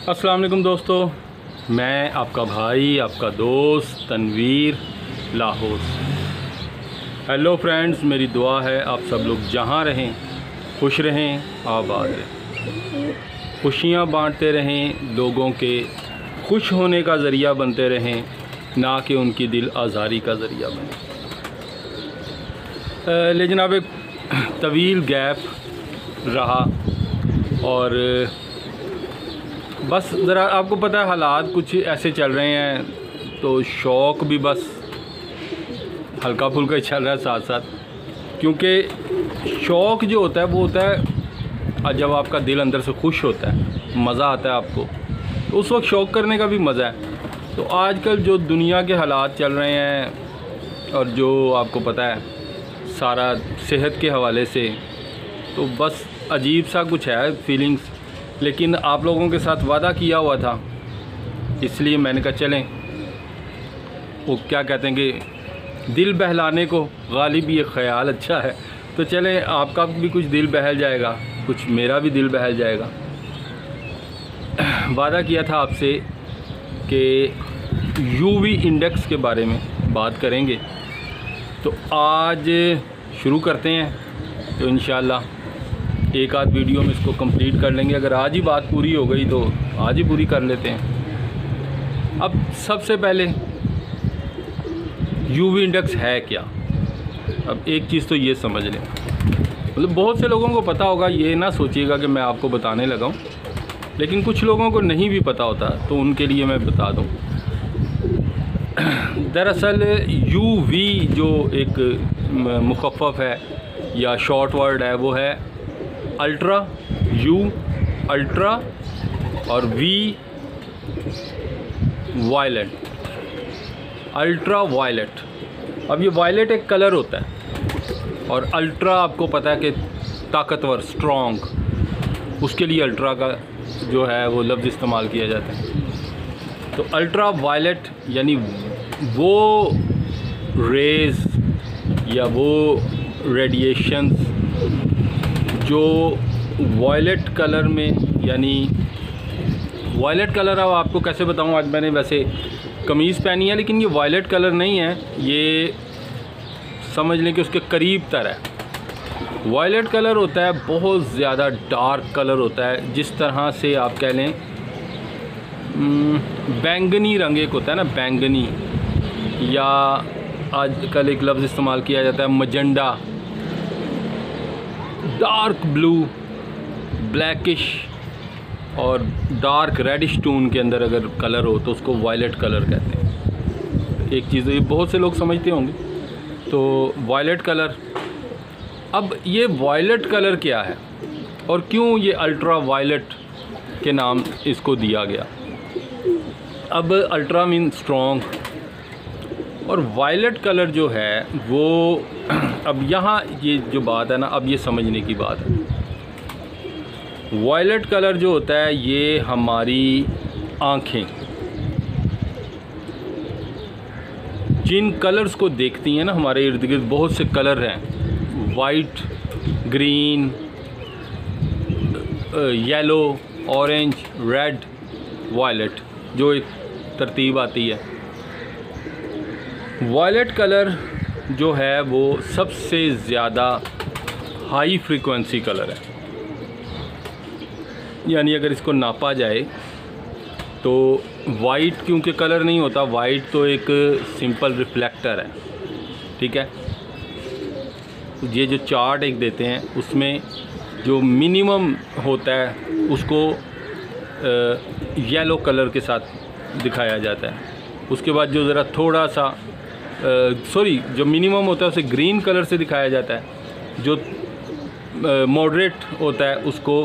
अस्सलाम वालेकुम दोस्तों, मैं आपका भाई आपका दोस्त तनवीर लाहौर। हेलो फ्रेंड्स, मेरी दुआ है आप सब लोग जहाँ रहें खुश रहें, आबाद रहें, खुशियाँ बांटते रहें, लोगों के खुश होने का ज़रिया बनते रहें, ना कि उनकी दिल आज़ारी का ज़रिया बने। लेकिन अब एक तवील गैप रहा और बस ज़रा आपको पता है हालात कुछ ऐसे चल रहे हैं, तो शौक़ भी बस हल्का फुल्का ही चल रहा है साथ साथ। क्योंकि शौक़ जो होता है वो होता है जब आपका दिल अंदर से खुश होता है, मज़ा आता है आपको, तो उस वक्त शौक़ करने का भी मज़ा है। तो आजकल जो दुनिया के हालात चल रहे हैं और जो आपको पता है सारा सेहत के हवाले से, तो बस अजीब सा कुछ है फीलिंग्स। लेकिन आप लोगों के साथ वादा किया हुआ था, इसलिए मैंने कहा चलें, वो क्या कहते हैं कि दिल बहलाने को गालिब ये ख़याल अच्छा है, तो चलें आपका भी कुछ दिल बहल जाएगा, कुछ मेरा भी दिल बहल जाएगा। वादा किया था आपसे कि यूवी इंडेक्स के बारे में बात करेंगे, तो आज शुरू करते हैं। तो इंशाल्लाह एक आध वीडियो में इसको कंप्लीट कर लेंगे। अगर आज ही बात पूरी हो गई तो आज ही पूरी कर लेते हैं। अब सबसे पहले यूवी इंडेक्स है क्या? अब एक चीज़ तो ये समझ लें, मतलब बहुत से लोगों को पता होगा, ये ना सोचिएगा कि मैं आपको बताने लगा हूँ, लेकिन कुछ लोगों को नहीं भी पता होता, तो उनके लिए मैं बता दूँ। दरअसल यूवी जो एक मुखफ़फ़ है या शॉर्ट वर्ड है, वो है अल्ट्रा, यू अल्ट्रा और वी वायलेट, अल्ट्रा वायलेट। अब ये वायलेट एक कलर होता है और अल्ट्रा आपको पता है कि ताकतवर, स्ट्रॉन्ग, उसके लिए अल्ट्रा का जो है वो लफ्ज़ इस्तेमाल किया जाता है। तो अल्ट्रा वायलेट यानी वो रेज़ या वो रेडिएशंस जो वायलेट कलर में, यानी वायलेट कलर, अब आपको कैसे बताऊं, आज मैंने वैसे कमीज़ पहनी है लेकिन ये वायलेट कलर नहीं है, ये समझ लें कि उसके करीब तर है। वायलेट कलर होता है बहुत ज़्यादा डार्क कलर होता है, जिस तरह से आप कह लें बैंगनी रंग एक होता है ना, बैंगनी, या आजकल एक लफ्ज़ इस्तेमाल किया जाता है मजेंडा, डार्क ब्लू, ब्लैकिश और डार्क रेडिश टोन के अंदर अगर कलर हो तो उसको वायलेट कलर कहते हैं। एक चीज़ ये बहुत से लोग समझते होंगे, तो वायलेट कलर। अब ये वायलेट कलर क्या है और क्यों ये अल्ट्रा वायलेट के नाम इसको दिया गया? अब अल्ट्रा मीन स्ट्रॉन्ग और वायलेट कलर जो है वो, अब यहाँ ये जो बात है ना, अब ये समझने की बात है। वायलेट कलर जो होता है ये हमारी आँखें जिन कलर्स को देखती हैं ना, हमारे इर्द गिर्द बहुत से कलर हैं, white, green, yellow, orange, red, violet, जो एक तरतीब आती है। वायलेट कलर जो है वो सबसे ज़्यादा हाई फ्रीक्वेंसी कलर है, यानी अगर इसको नापा जाए तो वाइट क्योंकि कलर नहीं होता, वाइट तो एक सिंपल रिफ्लेक्टर है, ठीक है। ये जो चार्ट एक देते हैं उसमें जो मिनिमम होता है उसको येलो कलर के साथ दिखाया जाता है। उसके बाद जो ज़रा थोड़ा सा जो मिनिमम होता है उसे ग्रीन कलर से दिखाया जाता है। जो मॉडरेट होता है उसको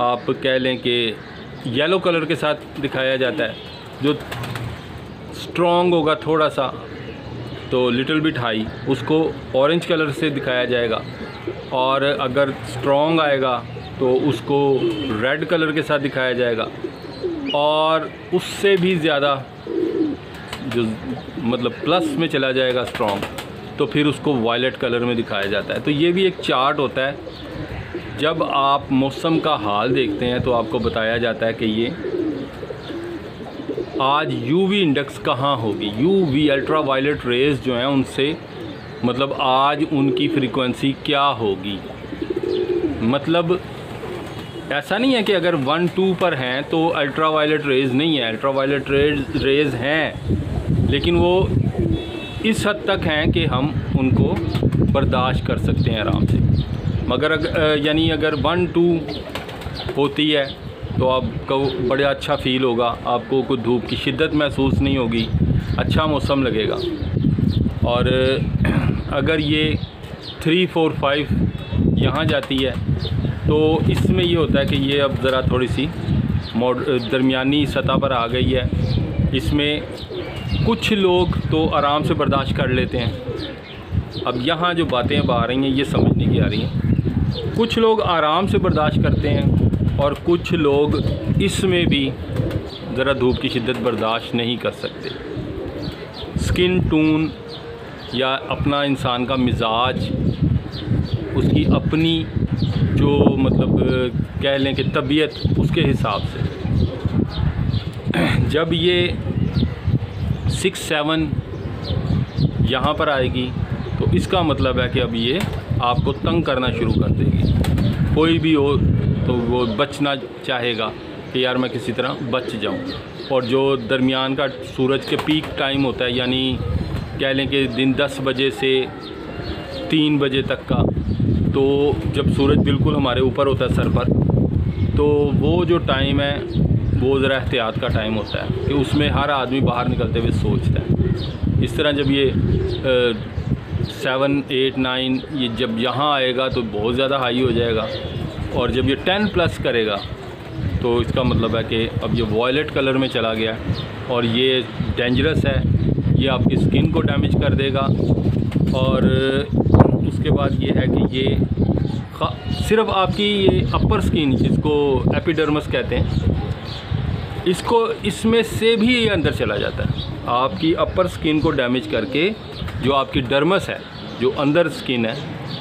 आप कह लें कि येलो कलर के साथ दिखाया जाता है। जो स्ट्रॉन्ग होगा थोड़ा सा, तो लिटिल बिट हाई, उसको ऑरेंज कलर से दिखाया जाएगा, और अगर स्ट्रॉन्ग आएगा तो उसको रेड कलर के साथ दिखाया जाएगा, और उससे भी ज़्यादा जो मतलब प्लस में चला जाएगा स्ट्रॉन्ग, तो फिर उसको वायलेट कलर में दिखाया जाता है। तो ये भी एक चार्ट होता है। जब आप मौसम का हाल देखते हैं तो आपको बताया जाता है कि ये आज यूवी इंडेक्स कहाँ होगी, यूवी अल्ट्रा वायलेट रेज़ जो हैं उनसे मतलब आज उनकी फ्रीक्वेंसी क्या होगी। मतलब ऐसा नहीं है कि अगर 1-2 पर हैं तो अल्ट्रा वायलेट रेज़ नहीं है, अल्ट्रा वायलेट रेज़ हैं, लेकिन वो इस हद तक हैं कि हम उनको बर्दाश्त कर सकते हैं आराम से। मगर यानी अगर 1-2 होती है तो आपको बड़ा अच्छा फ़ील होगा, आपको कोई धूप की शिद्दत महसूस नहीं होगी, अच्छा मौसम लगेगा। और अगर ये 3, 4, 5 यहाँ जाती है तो इसमें ये होता है कि ये अब ज़रा थोड़ी सी दरमियानी सतह पर आ गई है। इसमें कुछ लोग तो आराम से बर्दाश्त कर लेते हैं। अब यहाँ जो बातें अब आ रही हैं ये समझने की आ रही हैं। कुछ लोग आराम से बर्दाश्त करते हैं और कुछ लोग इसमें भी ज़रा धूप की शिद्दत बर्दाश्त नहीं कर सकते। स्किन टोन या अपना इंसान का मिजाज, उसकी अपनी जो मतलब कह लें कि तबीयत, उसके हिसाब से जब ये 6-7 यहाँ पर आएगी तो इसका मतलब है कि अब ये आपको तंग करना शुरू कर देगी। कोई भी हो तो वो बचना चाहेगा कि यार मैं किसी तरह बच जाऊं। और जो दरमियान का सूरज के पीक टाइम होता है, यानी कह लें कि दिन 10 बजे से 3 बजे तक का, तो जब सूरज बिल्कुल हमारे ऊपर होता है सर पर, तो वो जो टाइम है वो ज़रा एहतियात का टाइम होता है कि उसमें हर आदमी बाहर निकलते हुए सोचता है। इस तरह जब ये 7, 8, 9 ये जब यहाँ आएगा तो बहुत ज़्यादा हाई हो जाएगा। और जब ये 10+ करेगा तो इसका मतलब है कि अब ये वॉयलेट कलर में चला गया और ये डेंजरस है, ये आपकी स्किन को डैमेज कर देगा। और उसके बाद ये है कि ये सिर्फ आपकी ये अपर स्किन, जिसको एपिडर्मिस कहते हैं, इसको इसमें से भी ये अंदर चला जाता है। आपकी अपर स्किन को डैमेज करके जो आपकी डर्मस है, जो अंदर स्किन है,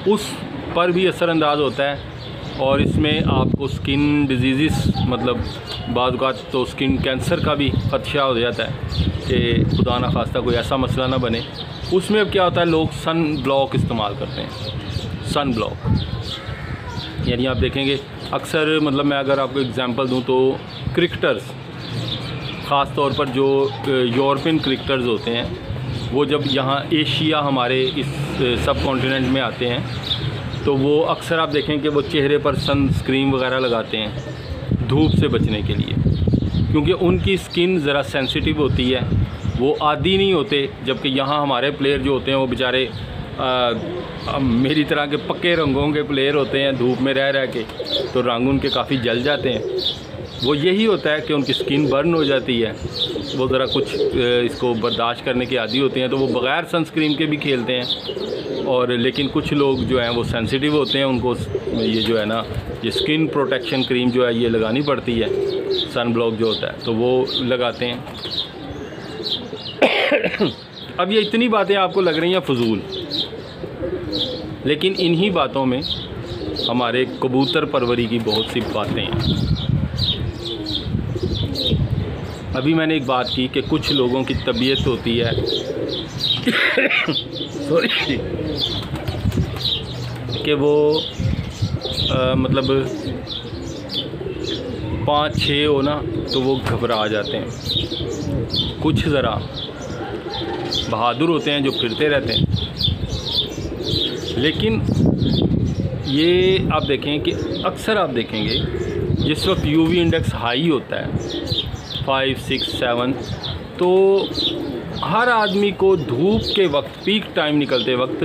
उस पर भी असरअंदाज होता है। और इसमें आपको स्किन डिजीज़ मतलब बाद औक़ात तो स्किन कैंसर का भी ख़दशा हो जाता है कि खुदा ना खास्ता कोई ऐसा मसला ना बने। उसमें अब क्या होता है, लोग सन ब्लॉक इस्तेमाल करते हैं। सन ब्लॉक यानी आप देखेंगे अक्सर, मतलब मैं अगर आपको एग्ज़ाम्पल दूं तो क्रिकेटर्स, ख़ास तौर पर जो यूरोपियन क्रिकेटर्स होते हैं, वो जब यहाँ एशिया हमारे इस सब कॉन्टिनेंट में आते हैं तो वो अक्सर आप देखें कि वो चेहरे पर सनस्क्रीन वगैरह लगाते हैं धूप से बचने के लिए, क्योंकि उनकी स्किन ज़रा सेंसिटिव होती है, वो आदी नहीं होते। जबकि यहाँ हमारे प्लेयर जो होते हैं वो बेचारे मेरी तरह के पक्के रंगों के प्लेयर होते हैं, धूप में रह रह के तो रंग उनके काफ़ी जल जाते हैं। वो यही होता है कि उनकी स्किन बर्न हो जाती है, वो ज़रा कुछ इसको बर्दाश्त करने के आदी होते हैं, तो वो बग़ैर सनस्क्रीन के भी खेलते हैं। और लेकिन कुछ लोग जो हैं वो सेंसिटिव होते हैं, उनको ये जो है ना, ये स्किन प्रोटेक्शन क्रीम जो है ये लगानी पड़ती है, सन ब्लॉक जो होता है, तो वो लगाते हैं। अब ये इतनी बातें आपको लग रही हैं फजूल, लेकिन इन्हीं बातों में हमारे कबूतर परवरी की बहुत सी बातें हैं। अभी मैंने एक बात की कि कुछ लोगों की तबीयत होती है सॉरी, कि वो मतलब 5-6 हो ना तो वो घबरा जाते हैं। कुछ ज़रा बहादुर होते हैं जो फिरते रहते हैं। लेकिन ये आप देखें कि अक्सर आप देखेंगे जिस वक्त यूवी इंडेक्स हाई होता है 5, 6, 7, तो हर आदमी को धूप के वक्त, पीक टाइम निकलते वक्त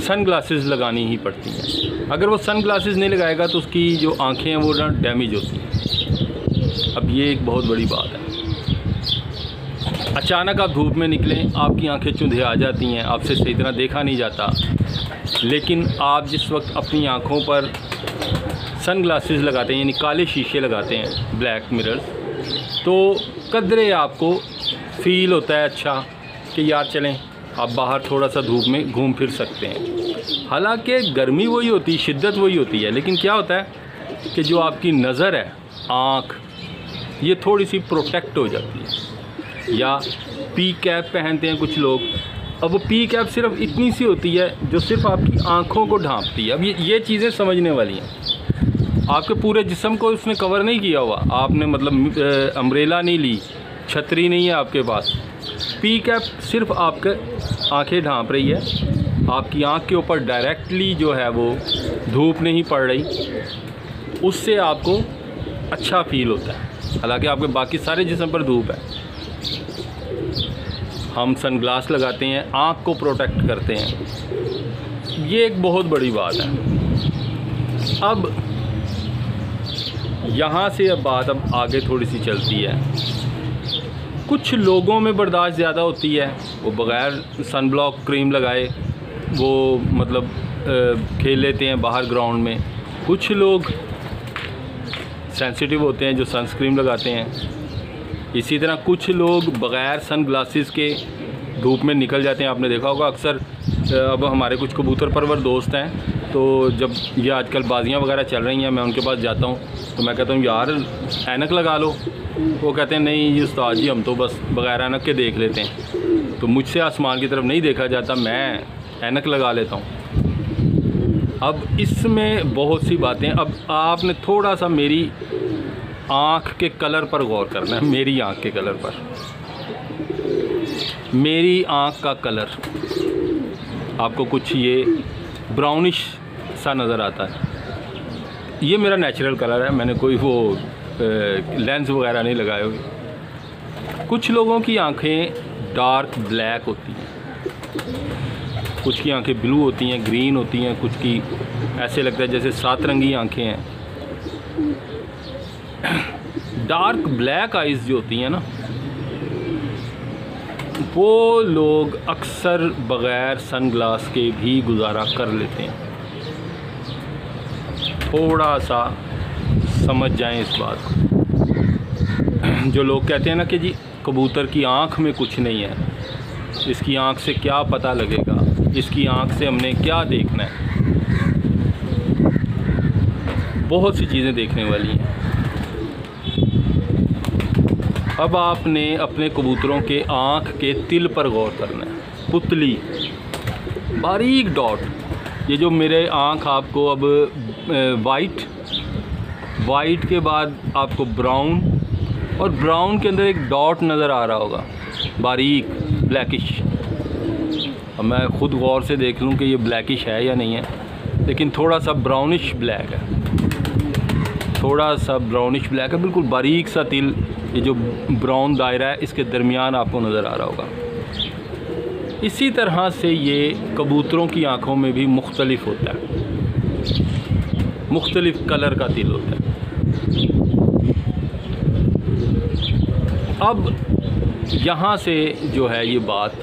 सन ग्लासेस लगानी ही पड़ती हैं। अगर वो सन ग्लासेस नहीं लगाएगा तो उसकी जो आंखें हैं वो ना डैमेज होती हैं। अब ये एक बहुत बड़ी बात है। अचानक आप धूप में निकलें, आपकी आंखें चुंधे आ जाती हैं, आपसे सही तरह देखा नहीं जाता। लेकिन आप जिस वक्त अपनी आँखों पर सन ग्लासेस लगाते हैं, यानी काले शीशे लगाते हैं, ब्लैक मिरर्स, तो कदरे आपको फ़ील होता है अच्छा कि यार चलें आप बाहर थोड़ा सा धूप में घूम फिर सकते हैं। हालांकि गर्मी वही होती है, शिद्दत वही होती है, लेकिन क्या होता है कि जो आपकी नज़र है, आँख, ये थोड़ी सी प्रोटेक्ट हो जाती है। या पी कैप पहनते हैं कुछ लोग, अब वो पी कैप सिर्फ इतनी सी होती है जो सिर्फ आपकी आँखों को ढांपती है। अब ये चीज़ें समझने वाली हैं। आपके पूरे जिस्म को उसने कवर नहीं किया हुआ, आपने मतलब अम्ब्रेला नहीं ली, छतरी नहीं है आपके पास। पी कैप सिर्फ आपके आंखें ढांप रही है, आपकी आंख के ऊपर डायरेक्टली जो है वो धूप नहीं पड़ रही, उससे आपको अच्छा फील होता है। हालांकि आपके बाकी सारे जिस्म पर धूप है। हम सनग्लास लगाते हैं, आँख को प्रोटेक्ट करते हैं, ये एक बहुत बड़ी बात है। अब यहाँ से बात अब आगे थोड़ी सी चलती है। कुछ लोगों में बर्दाश्त ज़्यादा होती है, वो बग़ैर सन ब्लॉक क्रीम लगाए वो मतलब खेल लेते हैं बाहर ग्राउंड में। कुछ लोग सेंसिटिव होते हैं जो सनस्क्रीन लगाते हैं। इसी तरह कुछ लोग बग़ैर सन ग्लासेस के धूप में निकल जाते हैं। आपने देखा होगा अक्सर, अब हमारे कुछ कबूतर परवर दोस्त हैं, तो जब ये आजकल बाजियाँ वगैरह चल रही हैं, मैं उनके पास जाता हूँ तो मैं कहता हूँ यार ऐनक लगा लो। वो कहते हैं नहीं जी उस्ताद जी, हम तो बस बग़ैर ऐनक के देख लेते हैं। तो मुझसे आसमान की तरफ नहीं देखा जाता, मैं ऐनक लगा लेता हूँ। अब इसमें बहुत सी बातें, अब आपने थोड़ा सा मेरी आँख के कलर पर गौर करना है। मेरी आँख के कलर पर, मेरी आँख का कलर आपको कुछ ये ब्राउनिश सा नज़र आता है। ये मेरा नेचुरल कलर है, मैंने कोई वो लेंस वगैरह नहीं लगाए हुए। कुछ लोगों की आँखें डार्क ब्लैक होती हैं, कुछ की आंखें ब्लू होती हैं, ग्रीन होती हैं, कुछ की ऐसे लगता है जैसे 7 रंगी आंखें हैं। डार्क ब्लैक आइज़ जो होती हैं ना, वो लोग अक्सर बग़ैर सनग्लास के भी गुजारा कर लेते हैं। थोड़ा सा समझ जाएं इस बात को। जो लोग कहते हैं ना कि जी कबूतर की आँख में कुछ नहीं है, इसकी आँख से क्या पता लगेगा, इसकी आँख से हमने क्या देखना है। बहुत सी चीज़ें देखने वाली हैं। अब आपने अपने कबूतरों के आँख के तिल पर गौर करना है। पुतली, बारीक डॉट, ये जो मेरे आँख आपको अब वाइट के बाद आपको ब्राउन, और ब्राउन के अंदर एक डॉट नज़र आ रहा होगा बारीक ब्लैकिश। अब मैं ख़ुद गौर से देख लूँ कि ये ब्लैकिश है या नहीं है, लेकिन थोड़ा सा ब्राउनिश ब्लैक है, थोड़ा सा ब्राउनिश ब्लैक है, बिल्कुल बारीक सा तिल। ये जो ब्राउन दायरा है इसके दरमियान आपको नज़र आ रहा होगा। इसी तरह से ये कबूतरों की आँखों में भी मुख्तलिफ होता है, मुख्तलिफ कलर का तिल होता है। अब यहाँ से जो है ये बात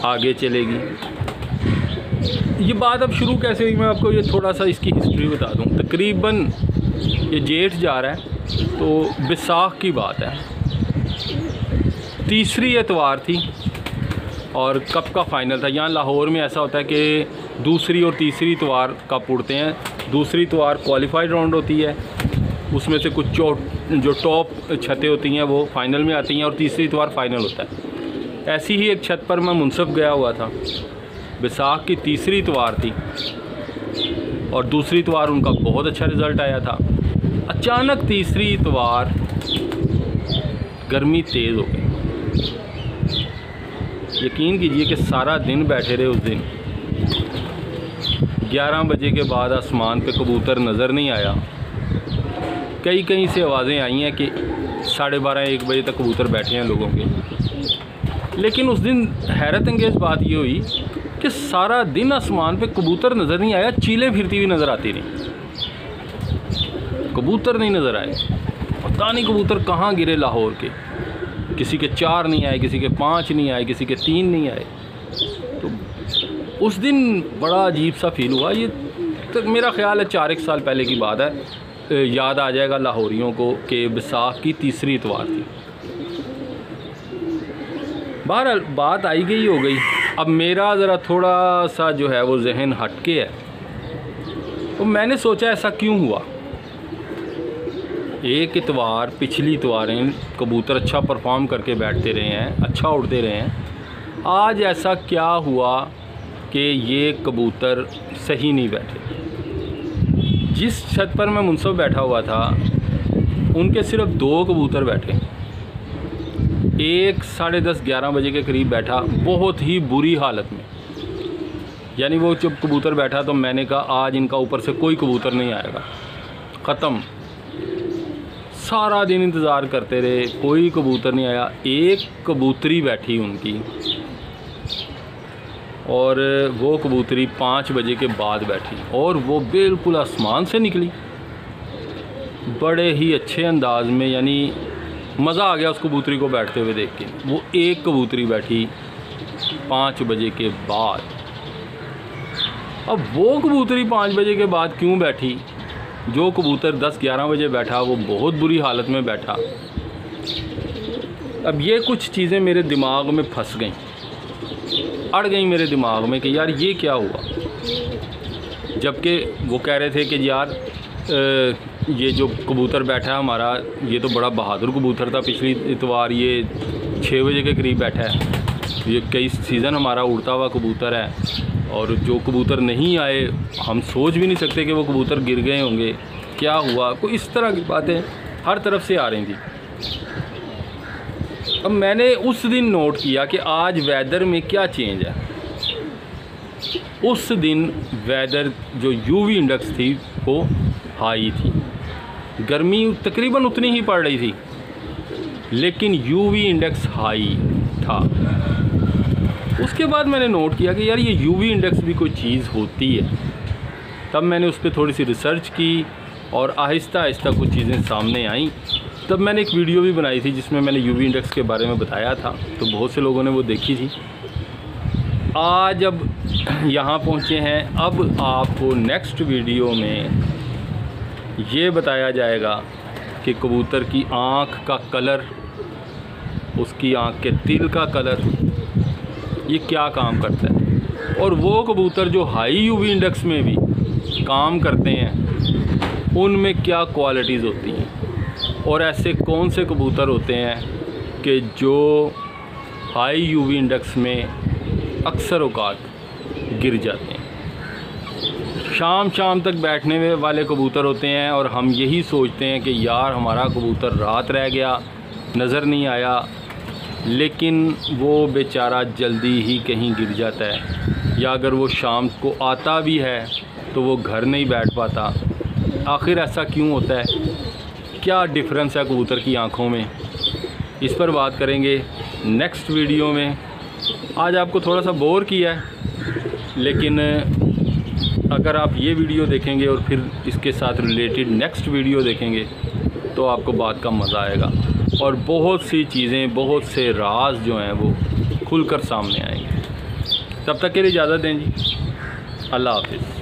आगे चलेगी। ये बात अब शुरू कैसे हुई, मैं आपको ये थोड़ा सा इसकी हिस्ट्री बता दूँ। तकरीबन ये जेठ जा रहा है तो बैसाख की बात है, तीसरी एतवार थी और कप का फ़ाइनल था। यहाँ लाहौर में ऐसा होता है कि दूसरी और तीसरी इतवार कप उड़ते हैं। दूसरी इतवार क्वालिफाइड राउंड होती है, उसमें से कुछ जो टॉप छतें होती हैं वो फ़ाइनल में आती हैं, और तीसरी इतवार फ़ाइनल होता है। ऐसी ही एक छत पर मैं मुनसब गया हुआ था। बैसाख की तीसरी इतवार थी और दूसरी इतवार उनका बहुत अच्छा रिज़ल्ट आया था। अचानक तीसरी इतवार गर्मी तेज़ हो गई। यकीन कीजिए कि सारा दिन बैठे रहे उस दिन। 11 बजे के बाद आसमान पे कबूतर नज़र नहीं आया। कहीं से आवाज़ें आई हैं कि 12:30-1 बजे तक कबूतर बैठे हैं लोगों के। लेकिन उस दिन हैरत अंगेज़ बात ये हुई कि सारा दिन आसमान पे कबूतर नज़र नहीं आया, चीलें फिरती हुई नज़र आती रहीं, कबूतर नहीं नज़र आए। पता नहीं कबूतर कहाँ गिरे लाहौर के, किसी के 4 नहीं आए, किसी के 5 नहीं आए, किसी के 3 नहीं आए। तो उस दिन बड़ा अजीब सा फील हुआ। ये तो मेरा ख़्याल है 4-1 साल पहले की बात है। याद आ जाएगा लाहौरियों को कि बैसाख की तीसरी इतवार थी। बहरहाल बात आई गई हो गई। अब मेरा ज़रा थोड़ा सा जो है वो जहन हटके है, तो मैंने सोचा ऐसा क्यों हुआ। एक इतवार पिछली इतवारें कबूतर अच्छा परफॉर्म करके बैठते रहे हैं, अच्छा उड़ते रहे हैं। आज ऐसा क्या हुआ कि ये कबूतर सही नहीं बैठे। जिस छत पर मैं मुनसब बैठा हुआ था उनके सिर्फ 2 कबूतर बैठे। एक 10:30-11 बजे के करीब बैठा, बहुत ही बुरी हालत में। यानी वो जब कबूतर बैठा तो मैंने कहा आज इनका ऊपर से कोई कबूतर नहीं आएगा, ख़त्म। सारा दिन इंतज़ार करते रहे, कोई कबूतर नहीं आया। एक कबूतरी बैठी उनकी, और वो कबूतरी 5 बजे के बाद बैठी, और वो बिल्कुल आसमान से निकली बड़े ही अच्छे अंदाज में। यानी मज़ा आ गया उस कबूतरी को बैठते हुए देख के। वो एक कबूतरी बैठी 5 बजे के बाद। अब वो कबूतरी 5 बजे के बाद क्यों बैठी? जो कबूतर 10-11 बजे बैठा वो बहुत बुरी हालत में बैठा। अब ये कुछ चीज़ें मेरे दिमाग में फंस गईं, अड़ गई मेरे दिमाग में कि यार ये क्या हुआ। जबकि वो कह रहे थे कि यार ये जो कबूतर बैठा है हमारा, ये तो बड़ा बहादुर कबूतर था। पिछली इतवार ये 6 बजे के करीब बैठा है। ये कई सीज़न हमारा उड़ता हुआ कबूतर है, और जो कबूतर नहीं आए हम सोच भी नहीं सकते कि वो कबूतर गिर गए होंगे, क्या हुआ। कोई इस तरह की बातें हर तरफ से आ रही थी। अब मैंने उस दिन नोट किया कि आज वेदर में क्या चेंज है। उस दिन वेदर जो यूवी इंडेक्स थी वो हाई थी, गर्मी तकरीबन उतनी ही पड़ रही थी, लेकिन यूवी इंडेक्स हाई था। उसके बाद मैंने नोट किया कि यार ये यूवी इंडेक्स भी कोई चीज़ होती है। तब मैंने उस पर थोड़ी सी रिसर्च की और आहिस्ता आहिस्ता कुछ चीज़ें सामने आईं। तब मैंने एक वीडियो भी बनाई थी जिसमें मैंने यूवी इंडेक्स के बारे में बताया था, तो बहुत से लोगों ने वो देखी थी। आज अब यहाँ पहुँचे हैं, अब आपको नेक्स्ट वीडियो में ये बताया जाएगा कि कबूतर की आँख का कलर, उसकी आँख के तिल का कलर, ये क्या काम करता है। और वो कबूतर जो हाई यूवी इंडेक्स में भी काम करते हैं उनमें क्या क्वालिटीज़ होती हैं, और ऐसे कौन से कबूतर होते हैं कि जो हाई यूवी इंडेक्स में अक्सर औकात गिर जाते हैं। शाम तक बैठने वाले कबूतर होते हैं, और हम यही सोचते हैं कि यार हमारा कबूतर रात रह गया, नज़र नहीं आया, लेकिन वो बेचारा जल्दी ही कहीं गिर जाता है, या अगर वो शाम को आता भी है तो वो घर नहीं बैठ पाता। आखिर ऐसा क्यों होता है? क्या डिफरेंस है कबूतर की आँखों में? इस पर बात करेंगे नेक्स्ट वीडियो में। आज आपको थोड़ा सा बोर किया है, लेकिन अगर आप ये वीडियो देखेंगे और फिर इसके साथ रिलेटेड नेक्स्ट वीडियो देखेंगे तो आपको बात का मज़ा आएगा, और बहुत सी चीज़ें, बहुत से राज जो हैं वो खुलकर सामने आएंगे। तब तक के लिए इजाज़त दें जी। अल्लाह हाफ़िज़।